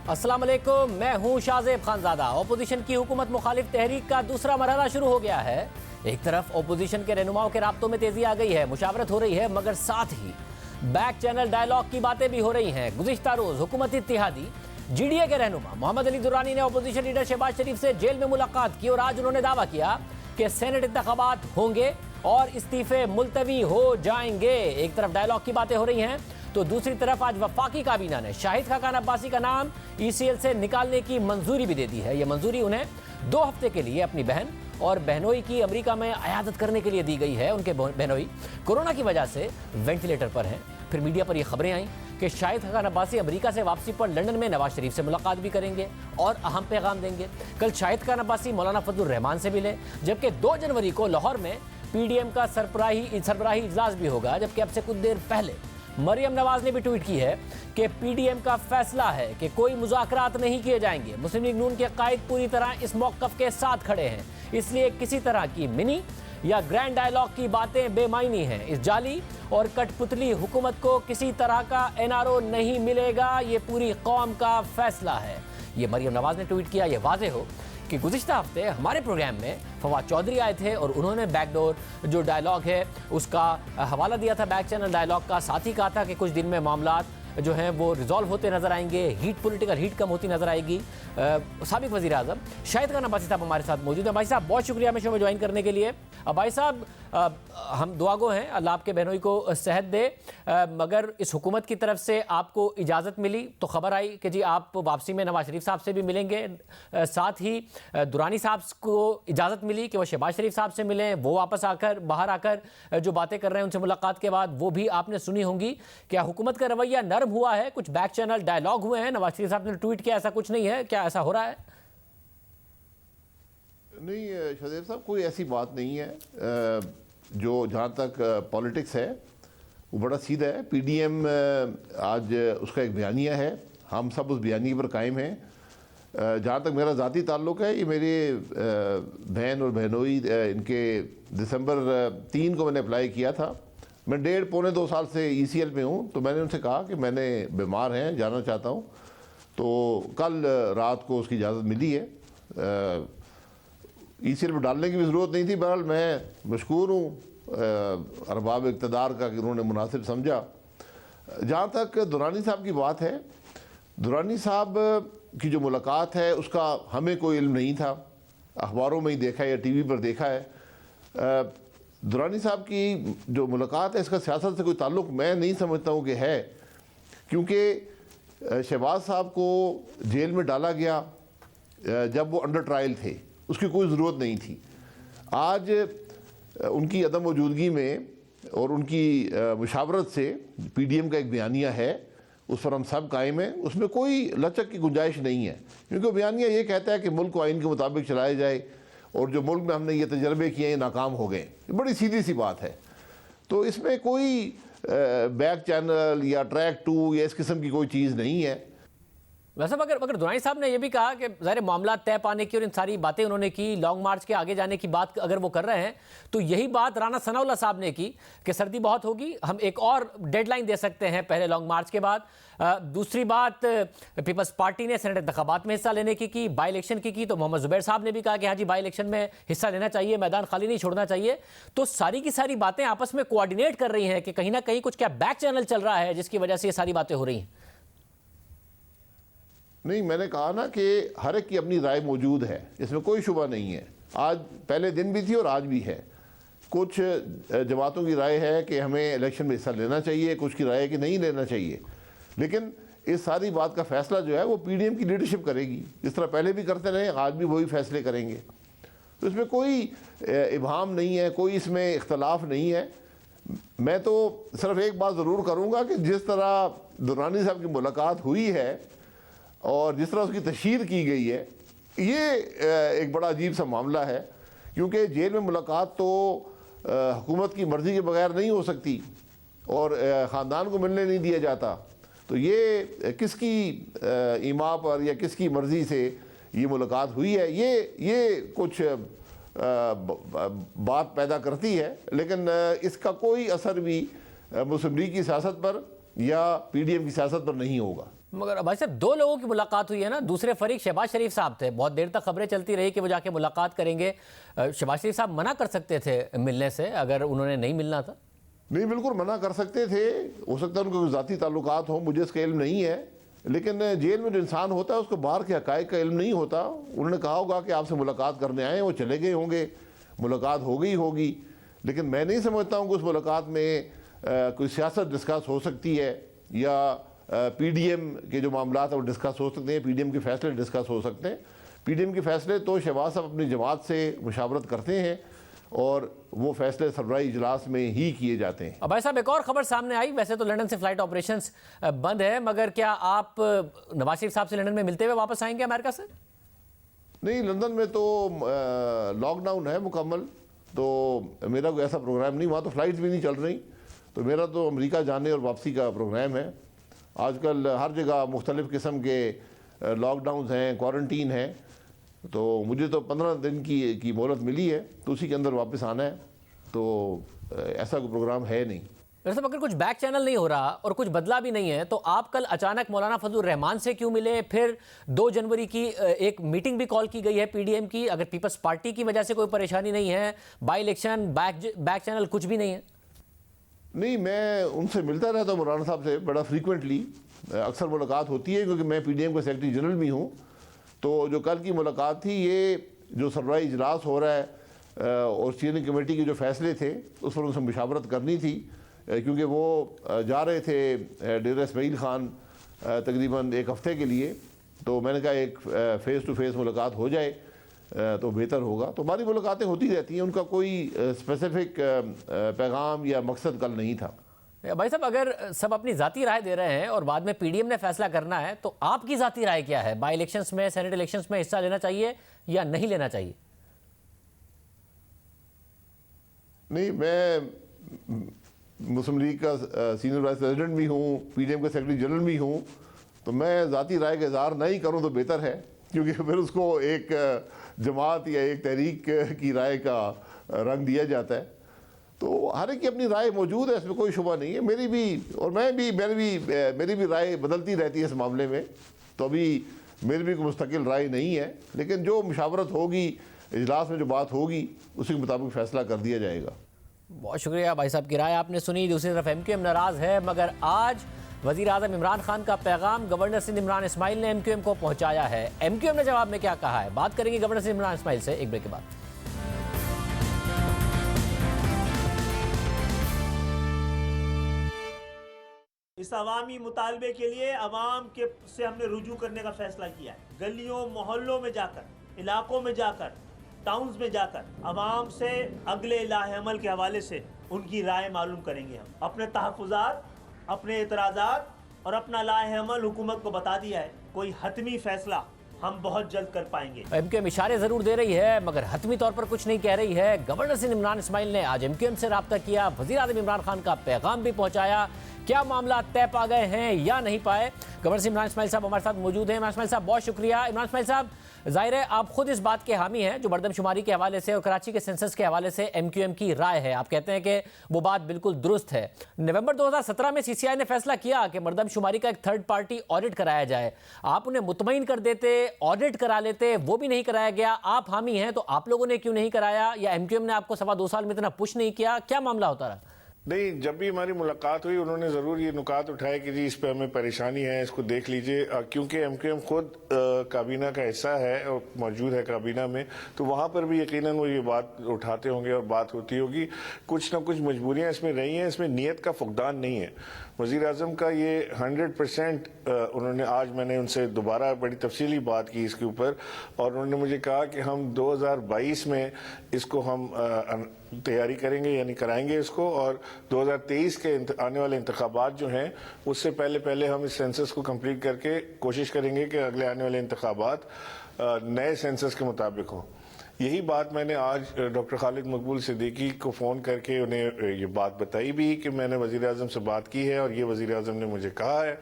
अस्सलाम वालेकुम, मैं हूं शाहजेब खानजादा। अपोजिशन की हुकूमत मुखालिफ तहरीक का दूसरा मरहला शुरू हो गया है। एक तरफ अपोजिशन के रहनुमाओं के राब्तों में तेजी आ गई है, मुशावरत हो रही है, मगर साथ ही बैक चैनल डायलॉग की बातें भी हो रही हैं। गुज़िश्ता रोज हुकूमती इत्तेहादी GDA के रहनुमा मोहम्मद अली दुर्रानी ने अपोजिशन लीडर शहबाज शरीफ से जेल में मुलाकात की और आज उन्होंने दावा किया कि सेनेट इंतखाबात होंगे और इस्तीफे मुलतवी हो जाएंगे। एक तरफ डायलॉग की बातें हो रही हैं तो दूसरी तरफ आज वफाकी काबीना ने शाहिद खाकान अब्बासी का नाम ECL से निकालने की मंजूरी भी दे दी है। यह मंजूरी उन्हें 2 हफ्ते के लिए अपनी बहन और बहनोई की अमेरिका में अयादत करने के लिए दी गई है। उनके बहनोई कोरोना की वजह से वेंटिलेटर पर हैं। फिर मीडिया पर यह खबरें आई कि शाहिद खाकान अब्बासी अमेरिका से वापसी पर लंदन में नवाज शरीफ से मुलाकात भी करेंगे और अहम पैगाम देंगे। कल शाहिद खान अब्बासी मौलाना फजलुर रहमान से मिले, जबकि 2 जनवरी को लाहौर में PDM का सरबराही इजलास भी होगा। जबकि अब से कुछ देर पहले मरियम नवाज ने भी ट्वीट की है कि PDM का फैसला है कि कोई मुज़ाकरात नहीं किए जाएंगे। मुस्लिम लीग नून के कायद पूरी तरह इस मौक़िफ़ के साथ खड़े हैं, इसलिए किसी तरह की मिनी या ग्रैंड डायलॉग की बातें बेमायनी हैं। इस जाली और कठपुतली हुकूमत को किसी तरह का NRO नहीं मिलेगा, ये पूरी कौम का फैसला है। ये मरियम नवाज ने ट्वीट किया। यह वाज़ेह हो कि गुज़िश्ता हफ्ते हमारे प्रोग्राम में फवाद चौधरी आए थे और उन्होंने बैकडोर जो डायलॉग है उसका हवाला दिया था, बैक चैनल डायलॉग का। साथ ही कहा था कि कुछ दिन में मामलात जो हैं वो रिजॉल्व होते नजर आएंगे, पोलिटिकल हीट कम होती नजर आएगी। साबिक वज़ीर आज़म शाहिद खान अब्बासी साहब हमारे साथ मौजूद हैं। भाई साहब बहुत शुक्रिया हमें शो में ज्वाइन करने के लिए। भाई साहब हम दुआगो हैं, अल्लाह आपके बहनोई को सेहत दे, मगर इस हुकूमत की तरफ से आपको इजाज़त मिली तो खबर आई कि जी आप वापसी में नवाज शरीफ साहब से भी मिलेंगे। साथ ही दुरानी साहब को इजाज़त मिली कि वो शहबाज शरीफ साहब से मिलें। वो वापस आकर बाहर आकर जो बातें कर रहे हैं उनसे मुलाकात के बाद वो भी आपने सुनी होंगी। क्या हुकूमत का रवैया नर्म हुआ है? कुछ बैक चैनल डायलॉग हुए हैं, नवाज शरीफ साहब ने ट्वीट किया, ऐसा कुछ नहीं है, क्या ऐसा हो रहा है? नहीं शाहजेब साहब, कोई ऐसी बात नहीं है। जो जहाँ तक पॉलिटिक्स है वो बड़ा सीधा है। PDM आज उसका एक बयानिया है, हम सब उस बयानी पर कायम हैं। जहाँ तक मेरा ज़ाती ताल्लुक़ है, ये मेरे बहन और बहनोई इनके दिसंबर 3 को मैंने अप्लाई किया था। मैं 1.5-2 साल से ECL में हूँ, तो मैंने उनसे कहा कि मैंने बीमार हैं, जाना चाहता हूँ। तो कल रात को उसकी इजाज़त मिली है। ECL में डालने की भी ज़रूरत नहीं थी। बहरहाल मैं मशकूर हूँ अरबाब इक़्तिदार का कि उन्होंने मुनासिब समझा। जहाँ तक दुरानी साहब की बात है, दुरानी साहब की जो मुलाकात है उसका हमें कोई इल्म नहीं था, अखबारों में ही देखा है या TV पर देखा है। दुरानी साहब की जो मुलाकात है इसका सियासत से कोई ताल्लुक़ मैं नहीं समझता हूँ कि है, क्योंकि शहबाज साहब को जेल में डाला गया जब वो अंडर ट्रायल थे, उसकी कोई ज़रूरत नहीं थी। आज उनकी अदम मौजूदगी में और उनकी मुशावरत से PDM का एक बयानिया है, उस पर हम सब कायम हैं। उसमें कोई लचक की गुंजाइश नहीं है, क्योंकि बयानिया ये कहता है कि मुल्क को आइन के मुताबिक चलाया जाए और जो मुल्क में हमने ये तजर्बे किए हैं नाकाम हो गए। बड़ी सीधी सी बात है। तो इसमें कोई बैक चैनल या ट्रैक 2 या इस किस्म की कोई चीज़ नहीं है। वैसे मगर दुरानी साहब ने यह भी कहा कि ज़ाहिर मामला तय पाने की और इन सारी बातें उन्होंने की, लॉन्ग मार्च के आगे जाने की बात अगर वो कर रहे हैं तो यही बात राना सनाउल्लाह साहब ने की कि सर्दी बहुत होगी, हम एक और डेडलाइन दे सकते हैं पहले लॉन्ग मार्च के बाद। दूसरी बात, पीपल्स पार्टी ने सेनेट इंतखाबात में हिस्सा लेने की बाई इलेक्शन की तो मोहम्मद जुबैर साहब ने भी कहा कि हाँ जी बाई इलेक्शन में हिस्सा लेना चाहिए, मैदान खाली नहीं छोड़ना चाहिए। तो सारी की सारी बातें आपस में कोऑर्डिनेट कर रही हैं कि कहीं ना कहीं कुछ क्या बैक चैनल चल रहा है जिसकी वजह से ये सारी बातें हो रही हैं। नहीं, मैंने कहा ना कि हर एक की अपनी राय मौजूद है, इसमें कोई शुबा नहीं है। आज पहले दिन भी थी और आज भी है। कुछ जमातों की राय है कि हमें इलेक्शन में हिस्सा लेना चाहिए, कुछ की राय है कि नहीं लेना चाहिए। लेकिन इस सारी बात का फैसला जो है वो PDM की लीडरशिप करेगी, जिस तरह पहले भी करते रहे, आज भी वही फैसले करेंगे। तो इसमें कोई इबहम नहीं है, कोई इसमें इख्तलाफ नहीं है। मैं तो सिर्फ एक बात ज़रूर करूँगा कि जिस तरह दुरानी साहब की मुलाकात हुई है और जिस तरह उसकी तशहीर की गई है, ये एक बड़ा अजीब सा मामला है, क्योंकि जेल में मुलाकात तो हुकूमत की मर्ज़ी के बगैर नहीं हो सकती और ख़ानदान को मिलने नहीं दिया जाता। तो ये किसकी ईमा पर या किसकी मर्ज़ी से ये मुलाकात हुई है, ये कुछ बात पैदा करती है। लेकिन इसका कोई असर भी मुस्लिम लीग की सियासत पर या PDM की सियासत पर नहीं होगा। मगर भाई साहब, दो लोगों की मुलाकात हुई है ना। दूसरे फरीक शहबाज शरीफ साहब थे, बहुत देर तक खबरें चलती रही कि वो जाके मुलाकात करेंगे। शहबाज शरीफ साहब मना कर सकते थे मिलने से अगर उन्होंने नहीं मिलना था। नहीं, बिल्कुल मना कर सकते थे। हो सकता है उनके कोई ज़ाती ताल्लुकात हो, मुझे इसका इल्म नहीं है। लेकिन जेल में जो इंसान होता है उसको बाहर के हक़ाइक़ का इल्म नहीं होता। उन्होंने कहा होगा कि आपसे मुलाकात करने आए, वो चले गए होंगे, मुलाकात हो गई होगी। लेकिन मैं नहीं समझता हूँ कि उस मुलाकात में कोई सियासत डिस्कस हो सकती है या PDM के जो मामला है वो डिस्कस हो सकते हैं, PDM के फैसले डिस्कस हो सकते हैं। PDM के फैसले तो शहबाज साहब अपनी जमात से मुशावरत करते हैं और वो फैसले सरबराही इजलास में ही किए जाते हैं। अब भाई साहब, एक और खबर सामने आई। वैसे तो लंदन से फ्लाइट ऑपरेशंस बंद है, मगर क्या आप नवाज शरीफ साहब से लंदन में मिलते हुए वापस आएंगे अमेरिका से? नहीं, लंदन में तो लॉकडाउन है मुकम्मल, तो मेरा कोई ऐसा प्रोग्राम नहीं। वहाँ तो फ़्लाइट्स भी नहीं चल रही, तो मेरा तो अमेरिका जाने और वापसी का प्रोग्राम है। आजकल हर जगह मुख्तलिफ़ किस्म के लॉकडाउन हैं, क्वारंटीन है, तो मुझे तो 15 दिन की मोहलत मिली है, तो उसी के अंदर वापस आना है। तो ऐसा कोई प्रोग्राम है नहीं। वैसे अगर कुछ बैक चैनल नहीं हो रहा और कुछ बदला भी नहीं है, तो आप कल अचानक मौलाना फजलुर रहमान से क्यों मिले? फिर 2 जनवरी की एक मीटिंग भी कॉल की गई है PDM की। अगर पीपल्स पार्टी की वजह से कोई परेशानी नहीं है, बाई इलेक्शन बैक चैनल कुछ भी नहीं है? नहीं, मैं उनसे मिलता रहता हूँ, मौलाना साहब से बड़ा फ्रीक्वेंटली, अक्सर मुलाकात होती है, क्योंकि मैं PDM का सेक्रेटरी जनरल भी हूँ। तो जो कल की मुलाकात थी, ये जो सरबराही इजलास हो रहा है और स्टीयरिंग कमेटी के जो फैसले थे उस पर उनसे मुशावरत करनी थी, क्योंकि वो जा रहे थे डेरा इस्माइल खान तकरीबन 1 हफ़्ते के लिए। तो मैंने कहा एक फ़ेस टू फेस मुलाकात हो जाए तो बेहतर होगा। तो हमारी मुलाकातें होती रहती हैं, उनका कोई स्पेसिफिक पैगाम या मकसद कल नहीं था। भाई साहब, अगर सब अपनी ज़ाती राय दे रहे हैं और बाद में PDM ने फैसला करना है, तो आपकी ज़ाती राय क्या है? बाई इलेक्शंस में, सेनेट इलेक्शंस में हिस्सा लेना चाहिए या नहीं लेना चाहिए? नहीं, मैं मुस्लिम लीग का सीनियर वाइस प्रेसिडेंट भी हूँ, PDM का सेक्रेटरी जनरल भी हूँ, तो मैं ज़ाती राय का इज़हार नहीं करूँ तो बेहतर है, क्योंकि फिर उसको एक जमात या एक तहरीक की राय का रंग दिया जाता है। तो हर एक की अपनी राय मौजूद है, इसमें कोई शुबा नहीं है। मेरी भी राय बदलती रहती है इस मामले में, तो अभी मेरी भी कोई मुस्तकिल राय नहीं है। लेकिन जो मुशावरत होगी, इजलास में जो बात होगी, उसी के मुताबिक फ़ैसला कर दिया जाएगा। बहुत शुक्रिया भाई साहब की राय आपने सुनी। दूसरी तरफ MQM नाराज़ है, मगर आज वज़ीर आज़म इमरान खान का पैगाम गवर्नर सिंध इमरान इस्माइल ने MQM को पहुंचाया है। MQM ने जवाब में क्या कहा है, बात करेंगे गवर्नर सिंध इमरान इस्माइल से एक ब्रेक के बाद। इस अवामी मुतालबे के लिए अवाम के से हमने रुजू करने का फैसला किया है। गलियों मोहल्लों में जाकर, इलाकों में जाकर, टाउन्स में जाकर अवाम से अगले लाहेअमल के हवाले से उनकी राय मालूम करेंगे। हम अपने तहफ़्फ़ुज़ात, अपने एतराज़ात और अपना लाहेअमल हुकूमत को बता दिया है। कोई हतमी फैसला हम बहुत जल्द कर पाएंगे। MQM इशारे जरूर दे रही है, मगर हतमी तौर पर कुछ नहीं कह रही है। गवर्नर सिंध इमरान इस्माइल ने आज MQM से रब्ता किया, वज़ीर आज़म इमरान खान का पैगाम भी पहुंचाया। क्या मामला तय पा गए हैं या नहीं पाए? गवर्नर सिंध इमरान इस्माइल साहब हमारे साथ मौजूद हैं। इमरान इस्माइल साहब, बहुत शुक्रिया। इमरान इस्माइल साहब, जाहिर है आप खुद इस बात के हामी हैं जो मरदमशुमारी के हवाले से और कराची के सेंसस के हवाले से MQM की राय है। आप कहते हैं कि वो बात बिल्कुल दुरुस्त है। नवंबर 2017 में CCI ने फैसला किया कि मरदमशुमारी का एक थर्ड पार्टी ऑडिट कराया जाए। आप उन्हें मुतमईन कर देते, ऑडिट करा लेते, वो भी नहीं कराया गया। आप हामी हैं तो आप लोगों ने क्यों नहीं कराया, या MQM ने आपको 2.25 साल में इतना पुश नहीं किया? क्या मामला होता रहा? नहीं, जब भी हमारी मुलाकात हुई उन्होंने ज़रूर ये नुकात उठाए कि जी इस पे हमें परेशानी है, इसको देख लीजिए। क्योंकि MQM खुद काबीना का हिस्सा है और मौजूद है काबीना में, तो वहाँ पर भी यकीनन वो ये बात उठाते होंगे और बात होती होगी। कुछ ना कुछ मजबूरियाँ इसमें रही हैं, इसमें नीयत का फुकदान नहीं है। वज़ीर आज़म का ये 100% उन्होंने, आज मैंने उनसे दोबारा बड़ी तफसीली बात की इसके ऊपर, और उन्होंने मुझे कहा कि हम 2022 में इसको हम तैयारी करेंगे, यानी कराएंगे इसको, और 2023 के आने वाले इंतखाबात जो हैं उससे पहले हम इस सेंसस को कंप्लीट करके कोशिश करेंगे कि अगले आने वाले इंतखाबात नए सेंसस के मुताबिक हों। यही बात मैंने आज डॉक्टर खालिद मकबूल सिद्दीकी को फ़ोन करके उन्हें ये बात बताई भी कि मैंने वज़ीर आज़म से बात की है और ये वज़ीर आज़म ने मुझे कहा है।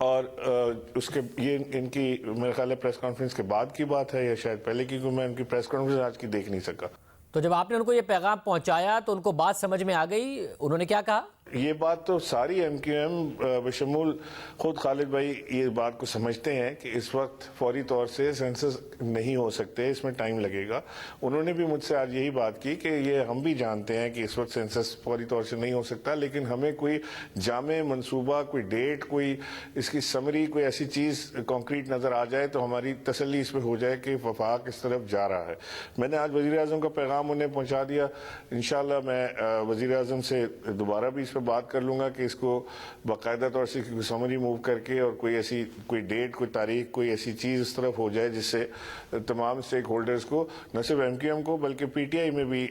और उसके ये इनकी मेरे ख्याल है प्रेस कॉन्फ्रेंस के बाद की बात है या शायद पहले की, क्योंकि मैं उनकी प्रेस कॉन्फ्रेंस आज की देख नहीं सका। तो जब आपने उनको ये पैगाम पहुंचाया तो उनको बात समझ में आ गई? उन्होंने क्या कहा? ये बात तो सारी MQM बशमूल खुद खालिद भाई ये बात को समझते हैं कि इस वक्त फौरी तौर से सेंसस नहीं हो सकते, इसमें टाइम लगेगा। उन्होंने भी मुझसे आज यही बात की कि ये हम भी जानते हैं कि इस वक्त सेंसस फौरी तौर से नहीं हो सकता, लेकिन हमें कोई जामे मंसूबा, कोई डेट, कोई इसकी समरी, कोई ऐसी चीज़ कॉन्क्रीट नज़र आ जाए तो हमारी तसल्ली इस पर हो जाए कि वफाक इस तरफ जा रहा है। मैंने आज वज़ीर आज़म का पैगाम उन्हें पहुँचा दिया। इंशाअल्लाह मैं वज़ीर आज़म से दोबारा भी इस पर बात कर लूँगा कि इसको बाकायदा तौर से समरी मूव करके और कोई डेट, कोई तारीख, कोई ऐसी चीज़ इस तरफ हो जाए जिससे तमाम स्टेक होल्डर्स को, न सिर्फ MQM को बल्कि PTI में भी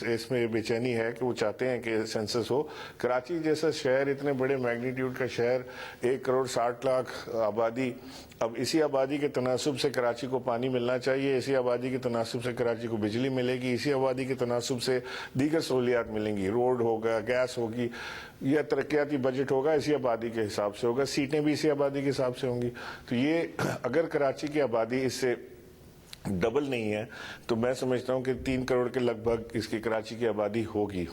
इसमें बेचैनी है कि वो चाहते हैं कि सेंसस हो। कराची जैसा शहर, इतने बड़े मैग्नीट्यूड का शहर, 1 करोड़ 60 लाख आबादी, अब इसी आबादी के तनासुब से कराची को पानी मिलना चाहिए, इसी आबादी के तनासुब से कराची को बिजली मिलेगी, इसी आबादी के तनासुब से दीगर सहूलियात मिलेंगी, रोड होगा, गैस होगी, या तरक्याती बजट होगा इसी आबादी के हिसाब से होगा, सीटें भी इसी आबादी के हिसाब से होंगी। तो ये अगर कराची की आबादी इससे डबल नहीं है तो मैं समझता हूँ कि 3 करोड़ के लगभग इसकी कराची की आबादी होगी।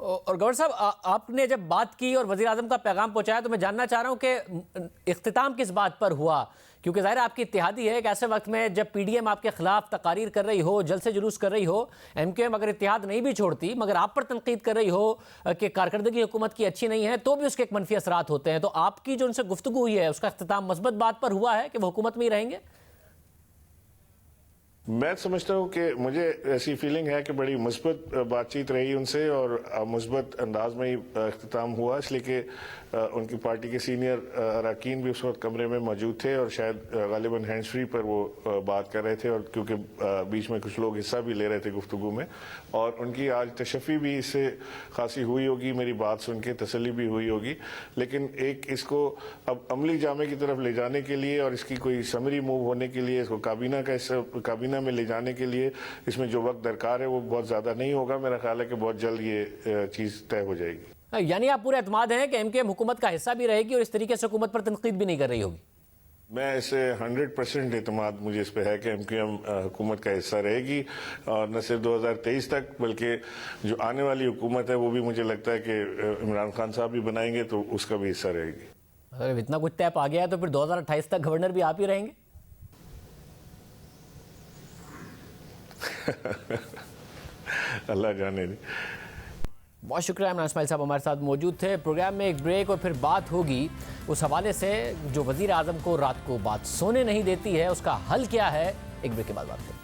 और गौर साहब, आपने जब बात की और वज़ीर आज़म का पैगाम पहुंचाया तो मैं जानना चाह रहा हूं कि इख्तिताम किस बात पर हुआ, क्योंकि ज़ाहिर आपकी इत्तेहादी है एक ऐसे वक्त में जब PDM आपके खिलाफ तकारीर कर रही हो, जल से जुलूस कर रही हो, MQM अगर इत्तेहाद नहीं भी छोड़ती मगर आप पर तनकीद कर रही हो कि कारकर्दगी हुकूमत की अच्छी नहीं है, तो भी उसके एक मनफी असरात होते हैं। तो आपकी जो उनसे गुफ्तगू हुई है उसका इख्तिताम मस्बत बात पर हुआ है कि वो हुकूमत में ही रहेंगे? मैं समझता हूँ कि मुझे ऐसी फीलिंग है कि बड़ी मुस्बत बातचीत रही उनसे और मुस्बत अंदाज में ही अख्तिताम हुआ, इसलिए कि उनकी पार्टी के सीनियर अरकान भी उस वक्त कमरे में मौजूद थे और शायद गालिबन हैंड्स फ्री पर वो बात कर रहे थे, और क्योंकि बीच में कुछ लोग हिस्सा भी ले रहे थे गुफ्तगू में, और उनकी आज तशफ़ी भी इससे खासी हुई होगी, मेरी बात सुन के तसल्ली भी हुई होगी। लेकिन एक इसको अब अमली जामे की तरफ ले जाने के लिए और इसकी कोई समरी मूव होने के लिए, इसको काबीना में ले जाने के लिए इसमें जो वक्त दरकार है वो बहुत ज़्यादा नहीं होगा। मेरा ख्याल है कि बहुत जल्द ये चीज़ तय हो जाएगी। यानी आप पूरे एतमाद हैं कि MQM हुकूमत का हिस्सा भी रहेगी और इस तरीके से हुकूमत पर तनकीद भी नहीं कर रही होगी? मैं इसे 100% एतमाद मुझे इस पे है कि MQM हुकूमत का हिस्सा रहेगी, और न सिर्फ 2023 तक बल्कि जो आने वाली हुकूमत है वो भी मुझे लगता है कि इमरान खान साहब भी बनाएंगे तो उसका भी हिस्सा रहेगी। अगर इतना कुछ तय आ गया है तो फिर 2028 तक गवर्नर भी आप ही रहेंगे? अल्लाह जाने दे। बहुत शुक्रिया, इमरान इस्माइल साहब हमारे साथ मौजूद थे। प्रोग्राम में एक ब्रेक और फिर बात होगी उस हवाले से जो वज़ीर आज़म को रात को बात सोने नहीं देती है, उसका हल क्या है। एक ब्रेक के बाद बात करें।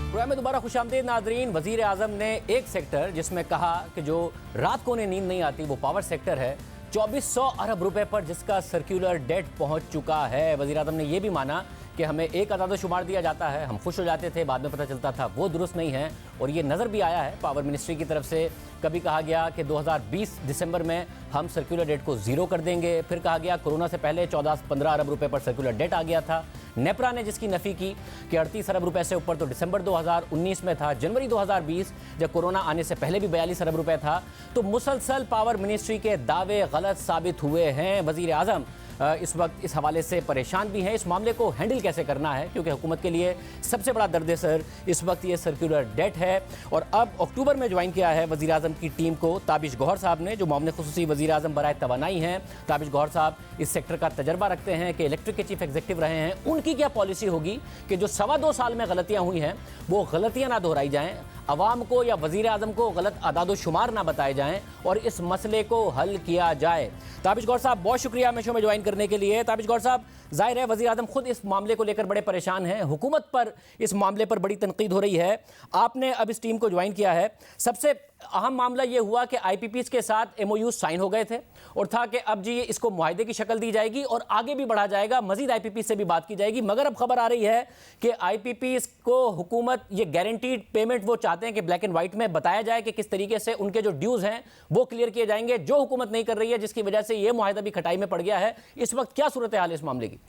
प्रोग्राम में दोबारा खुशामदीद नाज़रीन। वज़ीर आज़म ने एक सेक्टर जिसमें कहा कि जो रात को उन्हें नींद नहीं आती वो पावर सेक्टर है, 2400 अरब रुपए पर जिसका सर्कुलर डेट पहुंच चुका है। वज़ीर आज़म ने यह भी माना कि हमें एक अदाद शुमार दिया जाता है, हम खुश हो जाते थे, बाद में पता चलता था वो दुरुस्त नहीं है, और ये नज़र भी आया है पावर मिनिस्ट्री की तरफ से। कभी कहा गया कि 2020 दिसंबर में हम सर्कुलर डेट को ज़ीरो कर देंगे, फिर कहा गया कोरोना से पहले 14-15 अरब रुपए पर सर्कुलर डेट आ गया था। नेपरा ने जिसकी नफ़ी की कि 38 अरब रुपए से ऊपर तो दिसंबर 2019 में था, जनवरी 2020 जब कोरोना आने से पहले भी 42 अरब रुपए था। तो मुसलसल पावर मिनिस्ट्री के दावे गलत साबित हुए हैं। वज़ीर आज़म इस वक्त इस हवाले से परेशान भी हैं, इस मामले को हैंडल कैसे करना है, क्योंकि हुकूमत के लिए सबसे बड़ा दर्द सर इस वक्त ये सर्कुलर डेट है। और अब अक्टूबर में ज्वाइन किया है वज़ीर आज़म की टीम को ताबिश गौहर साहब ने, जो मामले खुसूसी वज़ीर आज़म बराए तवानाई हैं। ताबिश गौहर साहब इस सेक्टर का तजर्बा रखते हैं कि इलेक्ट्रिक के चीफ एग्जीक्यूटिव रहे हैं। उनकी क्या पॉलिसी होगी कि जो 2.25 साल में गलतियाँ हुई हैं वो गलतियाँ ना दोहराई जाएँ, अवाम को या वज़ीर आज़म को गलत आदाद शुमार ना बताए जाएँ और इस मसले को हल किया जाए। ताबिश गौहर साहब बहुत शुक्रिया हमें शो में ज्वाइन करने के लिए। ताबिश गौहर साहब, जाहिर है वज़ीर आज़म खुद इस मामले को लेकर बड़े परेशान हैं, हुकूमत पर इस मामले पर बड़ी तनकीद हो रही है, आपने अब इस टीम को ज्वाइन किया है। सबसे अहम मामला ये हुआ कि IPPs के साथ MOU साइन हो गए थे और था कि अब जी इसको मुआहदे की शक्ल दी जाएगी और आगे भी बढ़ा जाएगा, मजीद IPPs से भी बात की जाएगी। मगर अब खबर आ रही है कि IPPs को हुकूमत ये गारंटीड पेमेंट वो चाहते हैं कि ब्लैक एंड व्हाइट में बताया जाए कि किस तरीके से उनके जो ड्यूज़ हैं वो क्लियर किए जाएंगे, जो हुकूमत नहीं कर रही है, जिसकी वजह से ये मुआहदा भी खटाई में पड़ गया है। इस वक्त क्या सूरत हाल है इस मामले की?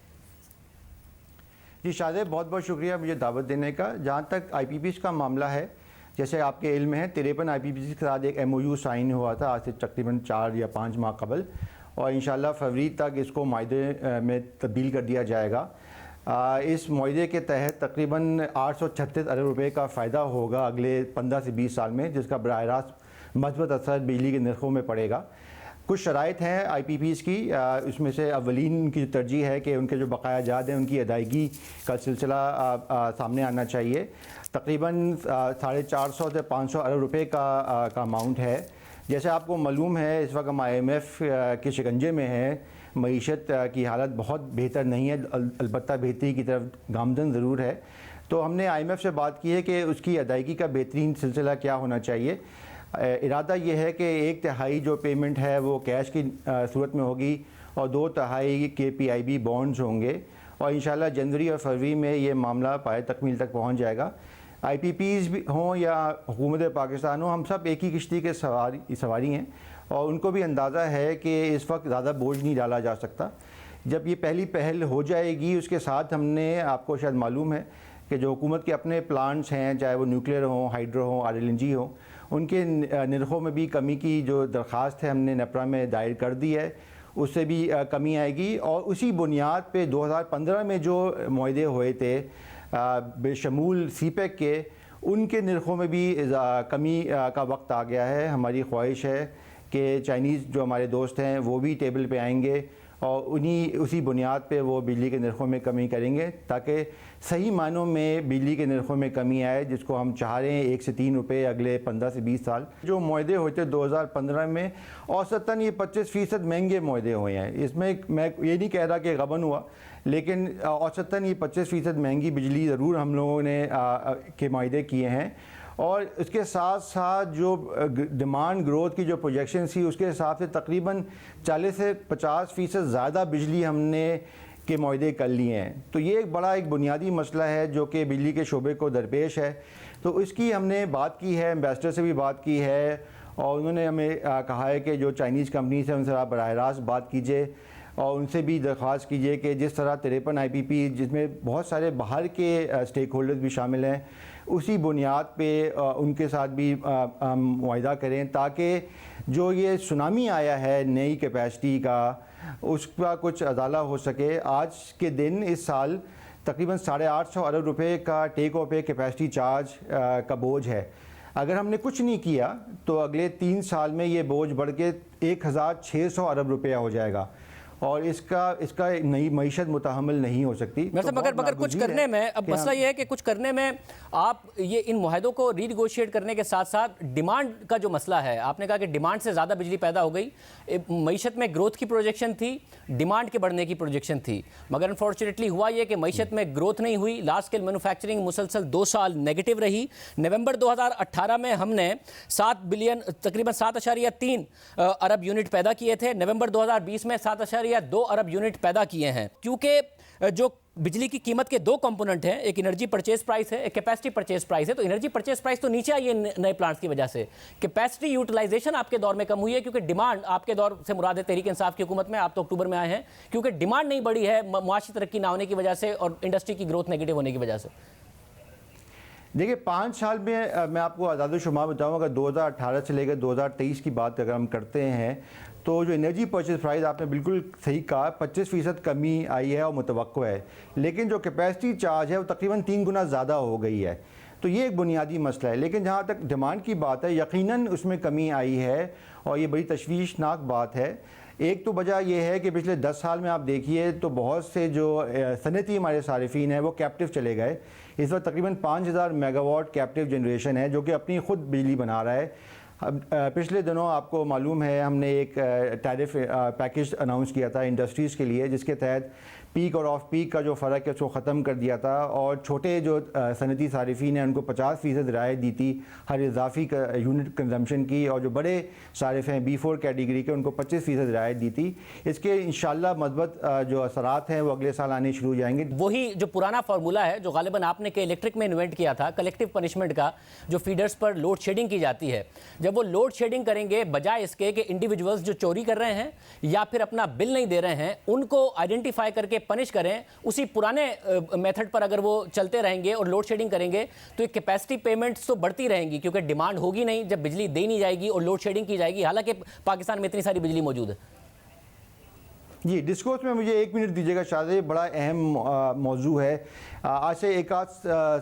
जी शाहजेब, बहुत बहुत शुक्रिया मुझे दावत देने का। जहाँ तक IPPs का मामला है, जैसे आपके इल्म है 53 IPPs के साथ एक MOU साइन हुआ था आज से तकरीबन 4 या 5 माह कबल, और इंशाल्लाह फरवरी तक इसको मायदे में तब्दील कर दिया जाएगा। इस मुआहदे के तहत तकरीबन 836 अरब रुपए का फ़ायदा होगा अगले 15 से 20 साल में, जिसका बराह रास्त मस्बत असर बिजली के नरखों में पड़ेगा। कुछ शराइत हैं IPPs की, उसमें से अवलीन की तरजीह है कि उनके जो बकाया जात हैं उनकी अदायगी का सिलसिला सामने आना चाहिए। तकरीबन 450 से 500 अरब रुपए का अमाउंट है। जैसे आपको मालूम है इस वक्त हम IMF के शिकंजे में हैं, मईशत की हालत बहुत बेहतर नहीं है, अलबत्ता बेहतरी की तरफ गामजन ज़रूर है। तो हमने IMF से बात की है कि उसकी अदायगी का बेहतरीन सिलसिला क्या होना चाहिए। इरादा ये है कि 1/3 जो पेमेंट है वो कैश की सूरत में होगी और 2/3 के PIB बॉन्ड्स होंगे, और इंशाल्लाह जनवरी और फरवरी में ये मामला पाए तकमील तक पहुंच जाएगा। IPPs भी हों या हुकूमत पाकिस्तान हो, हम सब एक ही किश्ती के सवारी हैं और उनको भी अंदाज़ा है कि इस वक्त ज़्यादा बोझ नहीं डाला जा सकता। जब ये पहली पहल हो जाएगी उसके साथ हमने, आपको शायद मालूम है कि जो हुकूमत के अपने प्लांट्स हैं, चाहे वो न्यूक्लियर हों, हाइड्रो हों, RLNG हों, उनके नरखों में भी कमी की जो दरख्वास्त है हमने नेपरा में दायर कर दी है, उससे भी कमी आएगी। और उसी बुनियाद पे 2015 में जो मुआहदे हुए थे बेशमूल CPEC के, उनके नरखों में भी कमी का वक्त आ गया है। हमारी ख्वाहिश है कि चाइनीज़ जो हमारे दोस्त हैं वो भी टेबल पे आएंगे और उसी बुनियाद पे वो बिजली के नरखों में कमी करेंगे, ताकि सही मानों में बिजली के नरखों में कमी आए, जिसको हम चाह रहे हैं 1 से 3 रुपये अगले 15 से 20 साल। जो मुआहदे होते 2015 में औसतन ये 25% महंगे मुआहदे हुए हैं। इसमें मैं ये नहीं कह रहा कि गबन हुआ, लेकिन औसतन ये 25% महंगी बिजली ज़रूर हम लोगों ने के मुआहदे किए हैं। और इसके साथ साथ जो डिमांड ग्रोथ की जो प्रोजेक्शन थी उसके हिसाब से तकरीबन 40 से 50% ज़्यादा बिजली हमने के मुआहदे कर लिए हैं। तो ये एक बड़ा बुनियादी मसला है जो कि बिजली के शोबे को दरपेश है। तो इसकी हमने बात की है, एम्बेसडर से भी बात की है और उन्होंने हमें कहा है कि जो चाइनीज़ कंपनीज हैं उनसे आप बराह रास्त बात कीजिए और उनसे भी दरख्वास्त कीजिए कि जिस तरह 53 IPP जिसमें बहुत सारे बाहर के स्टेक होल्डर्स भी शामिल हैं, उसी बुनियाद पे उनके साथ भी मुआहदा करें, ताकि जो ये सुनामी आया है नई कैपेसिटी का, उसका कुछ अदाला हो सके। आज के दिन इस साल तकरीबन 850 अरब रुपए का टेक ऑफ पे कैपेसिटी चार्ज का बोझ है। अगर हमने कुछ नहीं किया तो अगले 3 साल में ये बोझ बढ़ के 1600 अरब रुपया हो जाएगा और इसका नई मईशत मुतहम्मिल नहीं हो सकती। मगर कुछ करने में अब मसला ये है कि कुछ करने में आप ये इन मुआहदों को रीनिगोशिएट करने के साथ साथ डिमांड का जो मसला है, आपने कहा कि डिमांड से ज़्यादा बिजली पैदा हो गई, मईशत में ग्रोथ की प्रोजेक्शन थी, डिमांड के बढ़ने की प्रोजेक्शन थी, मगर अनफॉर्चुनेटली हुआ ये कि मईशत में ग्रोथ नहीं हुई। लार्ज स्केल मैन्युफैक्चरिंग मुसलसल 2 साल नेगेटिव रही। नवंबर 2018 में हमने 7 बिलियन तकरीबन 7.3 अरब यूनिट पैदा किए थे। नवंबर 2020 में 7.2 अरब यूनिट पैदा किए हैं। क्योंकि जो बिजली की कीमत के 2 कंपोनेंट हैं, एक एनर्जी परचेज प्राइस है, एक कैपेसिटी परचेज प्राइस है। तो एनर्जी परचेज प्राइस तो नीचे आई है नए प्लांट्स की वजह से। कैपेसिटी यूटिलाइजेशन आपके दौर में कम हुई है क्योंकि डिमांड, आपके दौर से मुराद है तहरीक इंसाफ की हुकूमत में, आप तो अक्टूबर में आए हैं, क्योंकि डिमांड नहीं बढ़ी है मुआशी तरक्की ना होने की वजह से और इंडस्ट्री की ग्रोथ नेगेटिव होने की वजह से। देखिए 5 साल में मैं आपको आदाद-ओ-शुमार बताऊँ, अगर 2018 से लेकर 2023 की बात अगर हम करते हैं तो जो एनर्जी परचेज प्राइस आपने बिल्कुल सही कहा, 25% कमी आई है और मुतवक्को है, लेकिन जो कैपेसिटी चार्ज है वो तकरीबन 3 गुना ज़्यादा हो गई है। तो ये एक बुनियादी मसला है। लेकिन जहाँ तक डिमांड की बात है, यकीनन उसमें कमी आई है और ये बड़ी तशवीशनाक बात है। एक तो वजह यह है कि पिछले 10 साल में आप देखिए तो बहुत से जो सनती हमारे सारिफीन हैं वो कैप्टिव चले गए। इस वक्त तकरीबन 5000 मेगावाट कैप्टिव जनरेशन है जो कि अपनी खुद बिजली बना रहा है। पिछले दिनों आपको मालूम है हमने एक टैरिफ पैकेज अनाउंस किया था इंडस्ट्रीज़ के लिए, जिसके तहत पीक और ऑफ पीक का जो फ़र्क है उसको ख़त्म कर दिया था और छोटे जो सनती सारिफीन हैं उनको 50% रियायत दी थी हर इजाफी यूनिट कंजम्पशन की, और जो बड़े सारिफ हैं B4 कैटेगरी के उनको 25% रियायत दी थी। इसके इंशाल्लाह मज़बूत जो असरात हैं वो अगले साल आने शुरू हो जाएंगे। वही जो पुराना फार्मूला है जो गालिबन आपने के इलेक्ट्रिक में इन्वेंट किया था, कलेक्टिव पनिशमेंट का, जो फीडर्स पर लोड शेडिंग की जाती है, जब वो लोड शेडिंग करेंगे बजाय इसके कि इंडिविजुअल्स जो चोरी कर रहे हैं या फिर अपना बिल नहीं दे रहे हैं उनको आइडेंटिफाई करके पनिश करें, उसी पुराने मेथड पर अगर वो चलते रहेंगे और लोड शेडिंग करेंगे तो ये कैपेसिटी पेमेंट्स तो बढ़ती रहेंगी क्योंकि डिमांड होगी नहीं जब बिजली दे नहीं जाएगी और लोड शेडिंग की जाएगी, हालांकि पाकिस्तान में इतनी सारी बिजली मौजूद है। जी, डिस्कोर्स में मुझे 1 मिनट दीजिएगा शाहज़ेब, बड़ा अहम मौजू है। आज से एक आध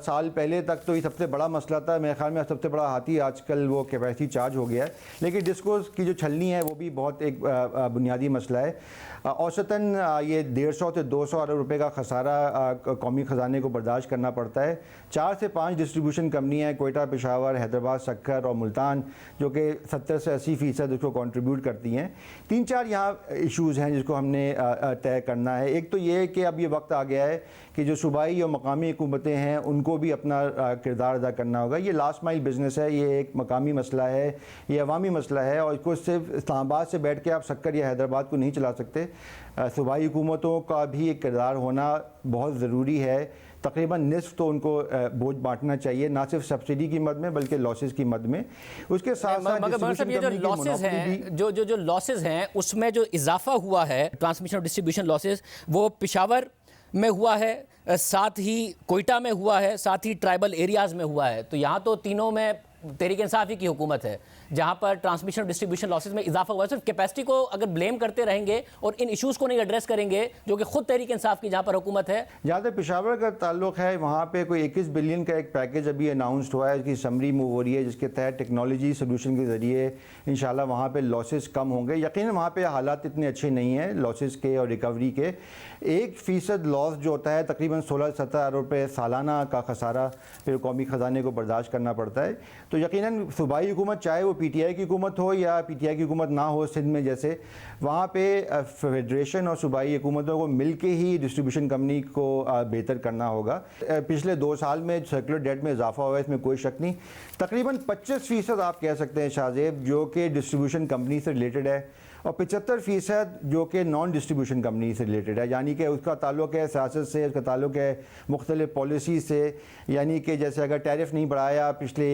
साल पहले तक तो ये सबसे बड़ा मसला था, मेरे ख्याल में सबसे बड़ा हाथी आजकल वो कैपेसिटी चार्ज हो गया है। लेकिन डिस्कोर्स की जो छलनी है वो भी बहुत एक बुनियादी मसला है। औसतन ये 150 से 200 अरब रुपए का खसारा कौमी ख़जाने को बर्दाश्त करना पड़ता है। 4 से 5 डिस्ट्रीब्यूशन कंपनियाँ हैं, कोयटा, पेशावर, हैदराबाद, सक्कर और मुल्तान, जो कि 70 से 80% उसको कंट्रीब्यूट करती हैं। 3-4 यहाँ इश्यूज़ हैं जिसको हमने तय करना है। एक तो ये है कि अब ये वक्त आ गया है कि जो सूबाई और मकामी हुकूमतें हैं उनको भी अपना किरदार अदा करना होगा। ये लास्ट माइल बिजनेस है, ये एक मकामी मसला है, ये अवामी मसला है और इसको सिर्फ इस्लामाबाद से बैठ के आप सक्कर या हैदराबाद को नहीं चला सकते। सूबाई हुकूमतों का भी एक किरदार होना बहुत ज़रूरी है। तकरीबन निस्फ तो उनको बोझ बांटना चाहिए, ना सिर्फ सब्सिडी की मद में बल्कि लॉसेस की मद में। उसके साथ साथ मगर ये जो लॉसेस हैं, जो लॉसेस हैं उसमें जो इजाफा हुआ है ट्रांसमिशन और डिस्ट्रीब्यूशन लॉसेस, वो पेशावर में हुआ है, साथ ही कोयटा में हुआ है, साथ ही ट्राइबल एरियाज़ में हुआ है। तो यहाँ तो तीनों में तहरीक इंसाफ की हुकूमत है जहाँ पर ट्रांसमिशन और डिस्ट्रीब्यूशन लॉसेस में इजाफा हुआ है। सिर्फ कैपेसिटी को अगर ब्लेम करते रहेंगे और इन इश्यूज़ को नहीं एड्रेस करेंगे जो कि खुद तहरीक इंसाफ की जहाँ पर हुकूमत है। जहाँ तक पेशावर का ताल्लुक है, वहाँ पे कोई 21 बिलियन का एक पैकेज अभी अनाउंसड हुआ है, इसकी समरी मूव हो रही है, जिसके तहत टेक्नोलॉजी सोल्यूशन के ज़रिए इंशाल्लाह वहाँ पे लॉसेस कम होंगे। यकीनन वहाँ पे हालात इतने अच्छे नहीं हैं लॉसेस के और रिकवरी के। 1% लॉस जो होता है तकरीबन 16-17 अरब रुपये सालाना का खसारा फिर कौमी ख़जाने को बर्दाश्त करना पड़ता है। तो यकीनन सूबाई हुकूमत, चाहे वो PTI की हुकूमत हो या PTI की हुकूमत ना हो, सिंध में जैसे, वहाँ पे फेडरेशन और सूबाई हुकूमतों को मिल के ही डिस्ट्रीब्यूशन कंपनी को बेहतर करना होगा। पिछले 2 साल में सर्कुलर डेट में इजाफा हुआ है, इसमें कोई शक नहीं। तकरीबन 25% आप कह सकते हैं शाहज़ेब जो कि डिस्ट्रीब्यूशन कंपनी से रिलेटेड है और 75% जो कि नॉन डिस्ट्रीब्यूशन कंपनी से रिलेटेड है, यानी कि उसका ताल्लुक़ है सियासत से, उसका ताल्लुक़ है मुख्तलिफ पॉलिसी से। यानी कि जैसे अगर टैरिफ नहीं बढ़ाया पिछले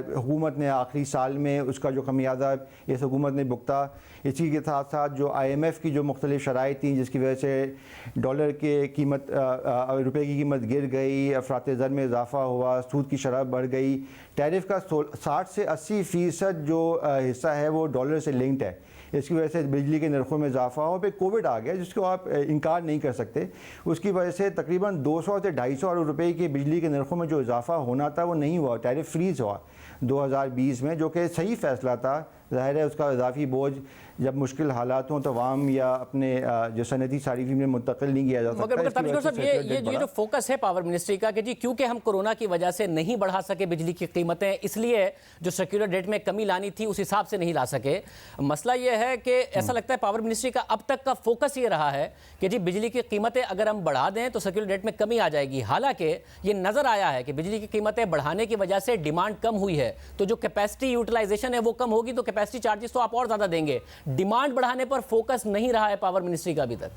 हुकूमत ने आखिरी साल में, उसका जो खमियाजा इस हुकूमत ने भुगता। इसी के साथ साथ जो IMF की जो मुख्तलिफ शराइत थी जिसकी वजह से डॉलर की कीमत, रुपये की कीमत गिर गई, अफरात ज़र में इजाफा हुआ, सूद की शरह बढ़ गई। टैरिफ का 60 से 80% जो हिस्सा है वो डॉलर से लिंक्ड है। इसकी वजह से बिजली के नरखों में इजाफा हो, फिर कोविड आ गया जिसको आप इनकार नहीं कर सकते। उसकी वजह से तकरीबन 200 से 250 अरब रुपये के बिजली के नरखों में जो इजाफा होना था वो नहीं हुआ, टैरिफ फ्रीज हुआ 2020 में, जो कि सही फैसला था। ज़ाहिर है उसका इजाफी बोझ जब मुश्किल हालात हों तो वाम या अपने जो सनती सारिफीन में मुंतकिल नहीं किया जा सकता। मगर ताबिश साहब, ये जो फोकस है पावर मिनिस्ट्री का कि जी क्योंकि हम कोरोना की वजह से नहीं बढ़ा सके बिजली की कीमतें, इसलिए जो सर्कुलर डेट में कमी लानी थी उस हिसाब से नहीं ला सके। मसला ये है कि ऐसा लगता है पावर मिनिस्ट्री का अब तक का फोकस ये रहा है कि जी बिजली की कीमतें अगर हम बढ़ा दें तो सर्कुलर डेट में कमी आ जाएगी। हालांकि ये नजर आया है कि बिजली की कीमतें बढ़ाने की वजह से डिमांड कम हुई है, तो जो कैपेसिटी यूटिलाइजेशन है वो कम होगी, तो कैपेसिटी चार्जेस तो आप और ज्यादा देंगे। डिमांड बढ़ाने पर फोकस नहीं रहा है पावर मिनिस्ट्री का अभी तक।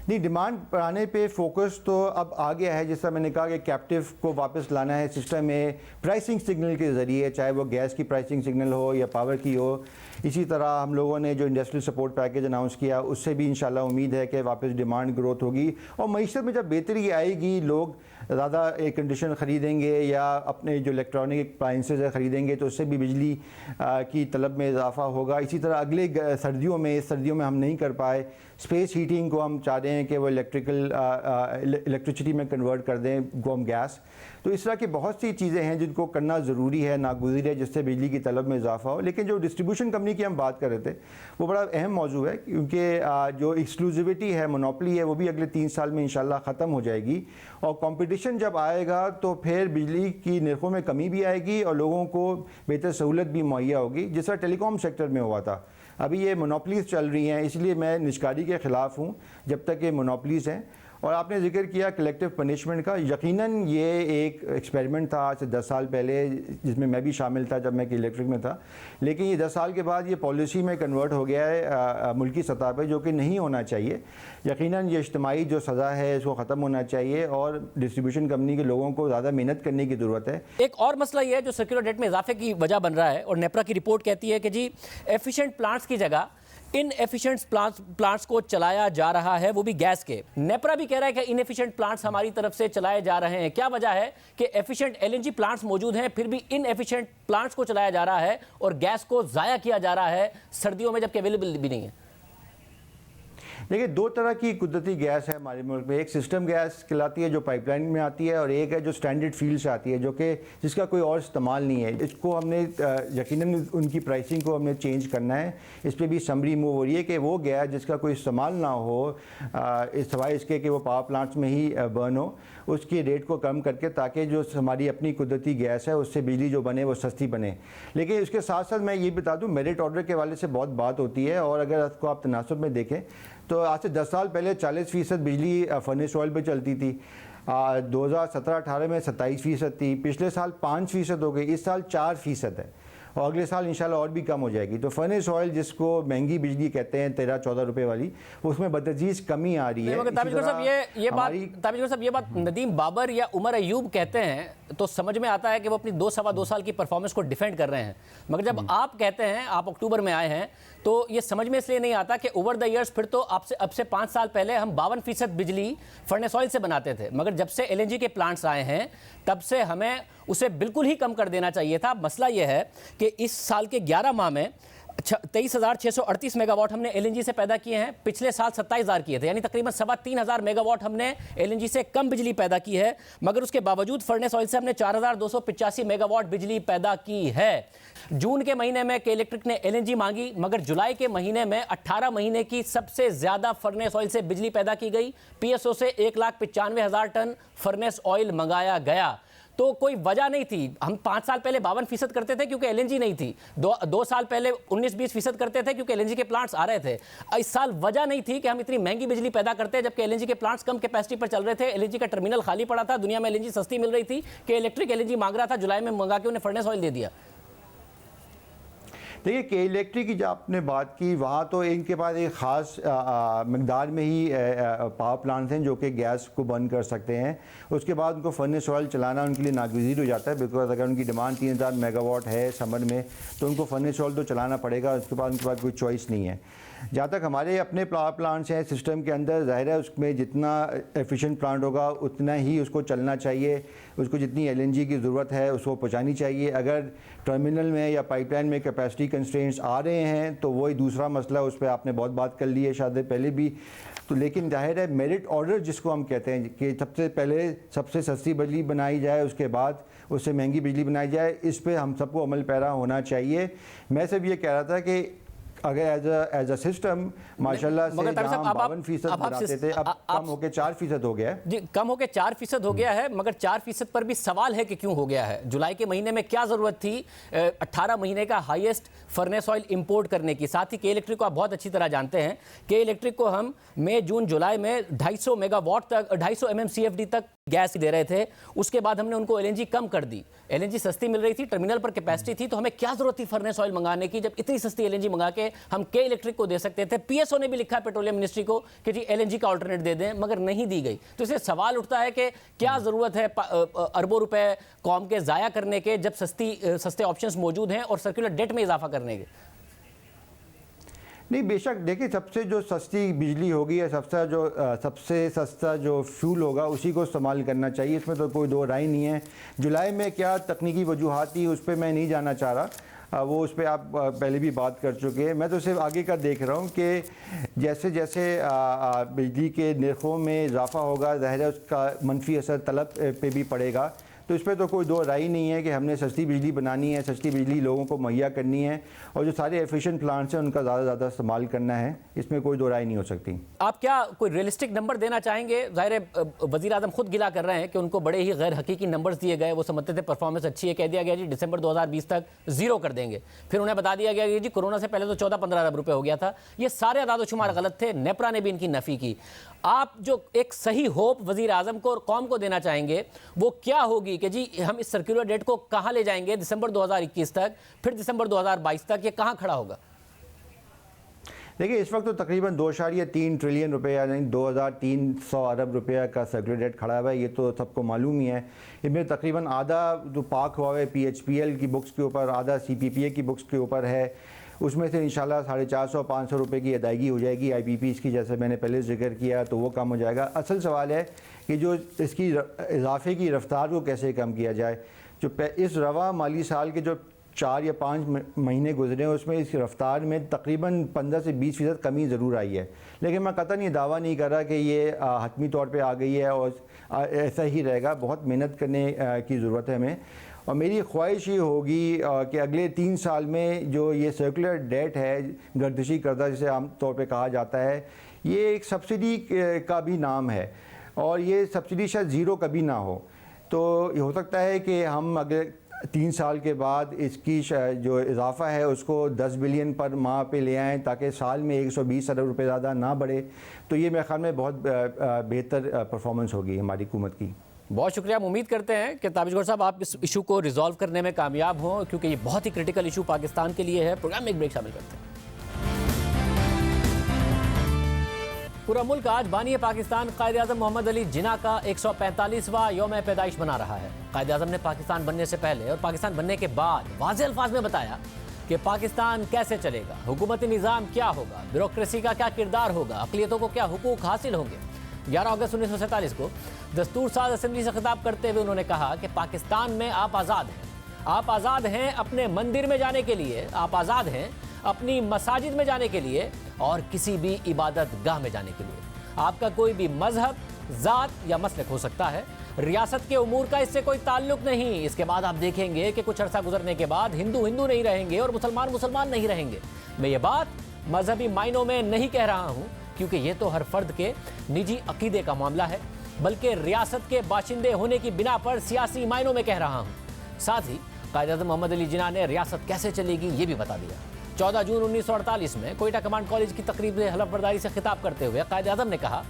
नहीं, डिमांड बढ़ाने पे फोकस तो अब आ गया है। जैसा मैंने कहा कि कैप्टिव को वापस लाना है सिस्टम में प्राइसिंग सिग्नल के ज़रिए, चाहे वो गैस की प्राइसिंग सिग्नल हो या पावर की हो। इसी तरह हम लोगों ने जो इंडस्ट्रियल सपोर्ट पैकेज अनाउंस किया उससे भी इंशाल्लाह उम्मीद है कि वापस डिमांड ग्रोथ होगी और मईशत में जब बेहतरी आएगी, लोग ज़्यादा एयर कंडीशन ख़रीदेंगे या अपने जो इलेक्ट्रॉनिक अप्लाइंसेस है ख़रीदेंगे, तो उससे भी बिजली की तलब में इजाफा होगा। इसी तरह अगले सर्दियों में हम नहीं कर पाए, स्पेस हीटिंग को हम चाह रहे हैं कि वो इलेक्ट्रिसिटी में कन्वर्ट कर दें, हम गैस। तो इस तरह की बहुत सी चीज़ें हैं जिनको करना ज़रूरी है, नागुज़िर है, जिससे बिजली की तलब में इजाफा हो। लेकिन जो डिस्ट्रीब्यूशन कंपनी की हम बात कर रहे थे वो बड़ा अहम मौजू है, क्योंकि जो एक्सक्लूसिविटी है, मोनोपली है, वो भी अगले 3 साल में इंशाल्लाह ख़त्म हो जाएगी और कंपटीशन जब आएगा तो फिर बिजली की नरखों में कमी भी आएगी और लोगों को बेहतर सहूलत भी मुहैया होगी, जिस तरह टेलीकॉम सेक्टर में हुआ था। अभी ये मोनोपलीज चल रही हैं, इसलिए मैं निष्कारी के ख़िलाफ़ हूँ जब तक ये मोनोपलीज हैं। और आपने जिक्र किया कलेक्टिव पनिशमेंट का, यकीनन ये एक एक्सपेरिमेंट था आज से 10 साल पहले, जिसमें मैं भी शामिल था जब मैं इलेक्ट्रिक में था। लेकिन ये 10 साल के बाद ये पॉलिसी में कन्वर्ट हो गया है मुल्की सतह पे, जो कि नहीं होना चाहिए। यकीनन ये इज्तिमाई जो सज़ा है इसको ख़त्म होना चाहिए और डिस्ट्रीब्यूशन कंपनी के लोगों को ज़्यादा मेहनत करने की ज़रूरत है। एक और मसला ये है जो सर्कुलर डेट में इजाफे की वजह बन रहा है और नेपरा की रिपोर्ट कहती है कि जी एफिशिएंट प्लांट्स की जगह इनएफिशिएंट प्लांट्स को चलाया जा रहा है, वो भी गैस के। नेपरा भी कह रहा है कि इनएफिशिएंट प्लांट्स हमारी तरफ से चलाए जा रहे हैं। क्या वजह है कि एफिशिएंट LNG प्लांट्स मौजूद हैं फिर भी इनएफिशिएंट प्लांट्स को चलाया जा रहा है और गैस को जाया किया जा रहा है सर्दियों में जबकि अवेलेबल भी नहीं है? देखिए, दो तरह की कुदरती गैस है हमारे मुल्क में। एक सिस्टम गैस कहलाती है जो पाइपलाइन में आती है, और एक है जो स्टैंडर्ड फील्ड से आती है, जो कि जिसका कोई और इस्तेमाल नहीं है। इसको हमने यकीनन उनकी प्राइसिंग को हमने चेंज करना है। इस पर भी समरी मूव हो रही है कि वो गैस जिसका कोई इस्तेमाल ना हो, सिवाय इसके कि वो पावर प्लांट्स में ही बर्न हो, उसकी रेट को कम करके, ताकि जो हमारी अपनी कुदरती गैस है उससे बिजली जो बने वो सस्ती बने। लेकिन उसके साथ साथ मैं ये बता दूं, मेरिट ऑर्डर के वाले से बहुत बात होती है, और अगर उसको आप तनासब में देखें तो आज से 10 साल पहले 40% बिजली फर्नेस ऑयल पे चलती थी। 2017-18 में 27% थी, पिछले साल 5% हो गई, इस साल 4% है, और अगले साल इंशाल्लाह और भी कम हो जाएगी। तो फर्नेस ऑयल जिसको महंगी बिजली कहते हैं 13-14 रुपए वाली, उसमें बदतजीज कमी आ रही है। मगर ताबिश साहब ये बात नदीम बाबर या उमर अयूब कहते हैं तो समझ में आता है कि वो अपनी 2-2.25 साल की परफॉर्मेंस को डिफेंड कर रहे हैं, मगर जब आप कहते हैं, आप अक्टूबर में आए हैं, तो ये समझ में इसलिए नहीं आता कि ओवर द ईयर्स फिर तो अब से 5 साल पहले हम 52% बिजली फर्नेस ऑयल से बनाते थे, मगर जब से एलएनजी के प्लांट्स आए हैं तब से हमें उसे बिल्कुल ही कम कर देना चाहिए था। मसला यह है कि इस साल के 11 माह में 23,638 मेगावाट हमने एलएनजी से पैदा किए हैं, पिछले साल 27,000 किए थे, यानी तकरीबन 3,500 मेगावाट हमने एलएनजी से कम बिजली पैदा की है। मगर उसके बावजूद फर्नेस ऑयल से हमने 4,285 मेगावाट बिजली पैदा की है। जून के महीने में के इलेक्ट्रिक ने एलएनजी मांगी, मगर जुलाई के महीने में 18 महीने की सबसे ज्यादा फर्नेस ऑयल से बिजली पैदा की गई। पीएसओ से 1,95,000 टन फर्नेस ऑयल मंगाया गया। तो कोई वजह नहीं थी। हम 5 साल पहले 52% करते थे क्योंकि एलएनजी नहीं थी, 2 साल पहले 19-20% करते थे क्योंकि एलएनजी के प्लांट्स आ रहे थे। इस साल वजह नहीं थी कि हम इतनी महंगी बिजली पैदा करते हैं जबकि एलएनजी के प्लांट्स कम कैपेसिटी पर चल रहे थे, एलएनजी का टर्मिनल खाली पड़ा था, दुनिया में एलएनजी सस्ती मिल रही थी कि इलेक्ट्रिक एलएनजी मांग रहा था, जुलाई में मंगा के उन्हें फर्नेस ऑयल दे दिया। देखिए, के इलेक्ट्रिक की जो आपने बात की, वहाँ तो इनके पास एक ख़ास मकदार में ही पावर प्लांट्स हैं जो कि गैस को बर्न कर सकते हैं। उसके बाद उनको फर्नेस ऑयल चलाना उनके लिए नागुज़ीर हो जाता है, बिकॉज अगर उनकी डिमांड 3,000 मेगावाट है समर में, तो उनको फर्नेस ऑयल तो चलाना पड़ेगा, उसके बाद उनके पास कोई चॉइस नहीं है। जहाँ तक हमारे अपने पावर प्लांट्स हैं सिस्टम के अंदर, ज़ाहिर है उसमें जितना एफिशिएंट प्लांट होगा उतना ही उसको चलना चाहिए, उसको जितनी एलएनजी की ज़रूरत है उसको पहुँचानी चाहिए। अगर टर्मिनल में या पाइपलाइन में कैपेसिटी कंस्ट्रेंट्स आ रहे हैं तो वही दूसरा मसला, उस पर आपने बहुत बात कर ली है शायद पहले भी। तो लेकिन जाहिर है मेरिट ऑर्डर जिसको हम कहते हैं कि सबसे पहले सबसे सस्ती बिजली बनाई जाए, उसके बाद उससे महंगी बिजली बनाई जाए, इस पर हम सबको अमल पैरा होना चाहिए। मैं सिर्फ ये कह रहा था कि अगर एज अ सिस्टम माशाल्लाह से जहाँ 52% बनाते थे, अब कम होकर 4% हो गया है। जी, कम होकर 4% हो गया है, मगर 4% पर भी सवाल है कि क्यों हो गया है। जुलाई के महीने में क्या जरूरत थी 18 महीने का हाईएस्ट फर्नेस ऑयल इंपोर्ट करने की। साथ ही के इलेक्ट्रिक को आप बहुत अच्छी तरह जानते हैं, के इलेक्ट्रिक को हम मई जून जुलाई में 250 मेगावाट तक 250 MMCFD तक गैस दे रहे थे। उसके बाद हमने उनको एलएनजी कम कर दी, एलएनजी सस्ती मिल रही थी, टर्मिनल पर कैपेसिटी थी, तो हमें क्या जरूरत थी फर्नेस ऑयल मंगाने की, जब इतनी सस्ती एलएनजी मंगा के हम के इलेक्ट्रिक को दे सकते थे। पीएसओ ने भी लिखा है पेट्रोलियम मिनिस्ट्री को कि जी एलएनजी का अल्टरनेट दे दें, मगर नहीं दी गई। तो इससे सवाल उठता है कि क्या जरूरत है अरबों रुपए कौम के जाया करने के, जब सस्ते ऑप्शंस मौजूद हैं और सर्कुलर डेट में इजाफा करने के। नहीं, बेशक देखिए, सबसे जो सस्ती बिजली होगी या सबसे सस्ता जो फ्यूल होगा उसी को इस्तेमाल करना चाहिए, इसमें तो कोई दो राय नहीं है। जुलाई में क्या तकनीकी वजूहात थी उस पर मैं नहीं जाना चाह रहा, वो उस पर आप पहले भी बात कर चुके हैं। मैं तो सिर्फ आगे का देख रहा हूँ कि जैसे जैसे बिजली के निर्खों में इजाफा होगा, ज़ाहिर है उसका मनफी असर तलब पे भी पड़ेगा। तो इस पर तो कोई दो राय नहीं है कि हमने सस्ती बिजली बनानी है, सस्ती बिजली लोगों को मुहैया करनी है, और जो सारे एफिशिएंट प्लांट्स हैं उनका ज़्यादा से ज़्यादा इस्तेमाल करना है, इसमें कोई दो राय नहीं हो सकती। आप क्या कोई रियलिस्टिक नंबर देना चाहेंगे? ज़ाहिर है वज़ीर आज़म खुद गिला कर रहे हैं कि उनको बड़े ही गैर हकीकी नंबर्स दिए गए, वो समझते थे परफॉर्मेंस अच्छी है, कह दिया गया जी दिसंबर 2020 तक जीरो कर देंगे, फिर उन्हें बता दिया गया कि जी कोरोना से पहले तो 14-15 अरब रुपये हो गया था। ये सारे अदाद-ओ-शुमार गलत थे, नेपरा ने भी इनकी नफ़ी की। आप जो एक सही होप वज़ीर आज़म को और कौम को देना चाहेंगे वो क्या होगी कि जी हम इस सर्कुलर डेट को कहाँ ले जाएंगे दिसंबर 2021 तक, फिर दिसंबर 2022 तक, ये कहाँ खड़ा होगा? देखिए, इस वक्त तो तकरीबन 2.3 ट्रिलियन रुपये यानी 2,300 अरब रुपये का सर्कुलर डेट खड़ा हुआ है, ये तो सबको मालूम ही है। इनमें तकरीबन आधा जो पाक हुआ है PHPL की बुक्स के ऊपर, आधा CPPA की बुक्स के ऊपर है, उसमें से इंशाल्लाह 450-500 रुपये की अदायगी हो जाएगी IPPs की, जैसे मैंने पहले जिक्र किया, तो वो कम हो जाएगा। असल सवाल है कि जो इसकी इजाफे की रफ्तार को कैसे कम किया जाए। जो इस रवा माली साल के जो 4 या 5 महीने गुजरे हैं उसमें इस रफ्तार में तकरीबन 15 से 20% कमी ज़रूर आई है, लेकिन मैं कतई दावा नहीं कर रहा कि ये हतमी तौर पे आ गई है और ऐसा ही रहेगा। बहुत मेहनत करने की ज़रूरत है हमें, और मेरी ख्वाहिश ये होगी कि अगले 3 साल में जो ये सर्कुलर डेट है, गर्दिशी कर्जा जिसे आम तौर पे कहा जाता है, ये एक सब्सिडी का भी नाम है और ये सब्सिडी शायद ज़ीरो कभी ना हो। तो ये हो सकता है कि हम अगले 3 साल के बाद इसकी जो इजाफा है उसको 10 बिलियन पर माह पे ले आएँ ताकि साल में 120 अरब रुपये ज़्यादा ना बढ़े। तो ये मेरे ख्याल में बहुत बेहतर परफॉर्मेंस होगी हमारी हुकूमत की। बहुत शुक्रिया। हम उम्मीद करते हैं कि ताबिश गौहर साहब आप इस इशू को रिजॉल्व करने में कामयाब हों, क्योंकि ये बहुत ही क्रिटिकल इशू पाकिस्तान के लिए है। प्रोग्राम में एक ब्रेक शामिल करते हैं। पूरा मुल्क आज बानी पाकिस्तान कायद-ए-आज़म मोहम्मद अली जिन्ना का 145वां यौम पैदाइश मना रहा है। कायद-ए-आज़म ने पाकिस्तान बनने से पहले और पाकिस्तान बनने के बाद वाज़ेह अल्फाज में बताया कि पाकिस्तान कैसे चलेगा, हुकूमती निज़ाम क्या होगा, ब्यूरोक्रेसी का क्या किरदार होगा, अक़लियतों को क्या हुकूक हासिल होंगे। 11 अगस्त 1947 को दस्तूर साज असेंबली से खिताब करते हुए उन्होंने कहा कि पाकिस्तान में आप आज़ाद हैं। आप आज़ाद हैं अपने मंदिर में जाने के लिए, आप आज़ाद हैं अपनी मसाजिद में जाने के लिए और किसी भी इबादत गाह में जाने के लिए। आपका कोई भी मजहब, ज़ात या मसलक हो सकता है, रियासत के उमूर का इससे कोई ताल्लुक नहीं। इसके बाद आप देखेंगे कि कुछ अरसा गुजरने के बाद हिंदू हिंदू नहीं रहेंगे और मुसलमान मुसलमान नहीं रहेंगे। मैं ये बात मजहबी मायनों में नहीं कह रहा हूँ, क्योंकि ये तो हर फर्द के निजी अकीदे का मामला है, बल्कि रियासत के बाशिंदे होने की बिना पर सियासी मायनों में कह रहा हूँ। साथ ही कायद-ए-आज़म मोहम्मद अली जिन्ना ने रियासत कैसे चलेगी ये भी बता दिया। 14 जून 1948 में कोयटा कमांड कॉलेज की तकरीब में हलफबरदारी से खिताब करते हुए कायद-ए-आज़म ने कहा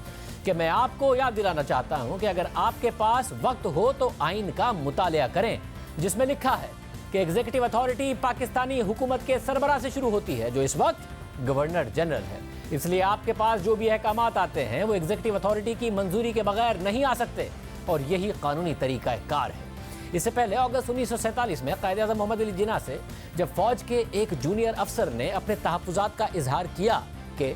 कि मैं आपको याद दिलाना चाहता हूं कि अगर आपके पास वक्त हो तो आइन का मुतालिया करें, जिसमें लिखा है कि एग्जीक्यूटिव अथॉरिटी पाकिस्तानी हुकूमत के सरबराह से शुरू होती है, जो इस वक्त गवर्नर जनरल है। इसलिए आपके पास जो भी अहकामात आते हैं वो एग्जीक्यूटिव अथॉरिटी की मंजूरी के बगैर नहीं आ सकते, और यही कानूनी तरीका कार है। इससे पहले अगस्त 1947 में कायद-ए-आज़म मोहम्मद अली जिन्ना से जब फौज के एक जूनियर अफसर ने अपने तहफ़्फ़ुज़ात का इजहार किया कि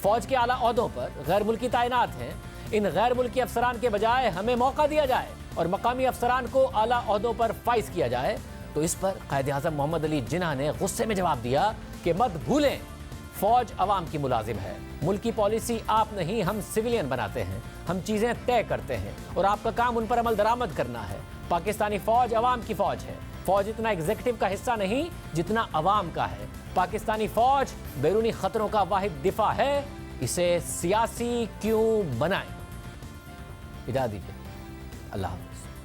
फौज के आला ओहदों पर गैर मुल्की तैनात हैं, इन गैर मुल्की अफसरान के बजाय हमें मौका दिया जाए और मकामी अफसरान को आला ओहदों पर फाइज किया जाए, तो इस पर कायद-ए-आज़म मोहम्मद अली जिन्ना ने गुस्से में जवाब दिया कि मत भूलें, फौज अवाम की मुलाजिम है, मुल्की पॉलिसी आप नहीं हम सिविलियन बनाते हैं, हम चीज़ें तय करते हैं और आपका काम उन पर अमल दरामद करना है। पाकिस्तानी फौज अवाम की फौज है, फौज इतना एग्जीक्यूटिव का हिस्सा नहीं जितना अवाम का है। पाकिस्तानी फौज बैरूनी खतरों का वाहिद दिफा है, इसे सियासी क्यों बनाएं। इजाज़त दीजिए, अल्लाह हाफ़िज़।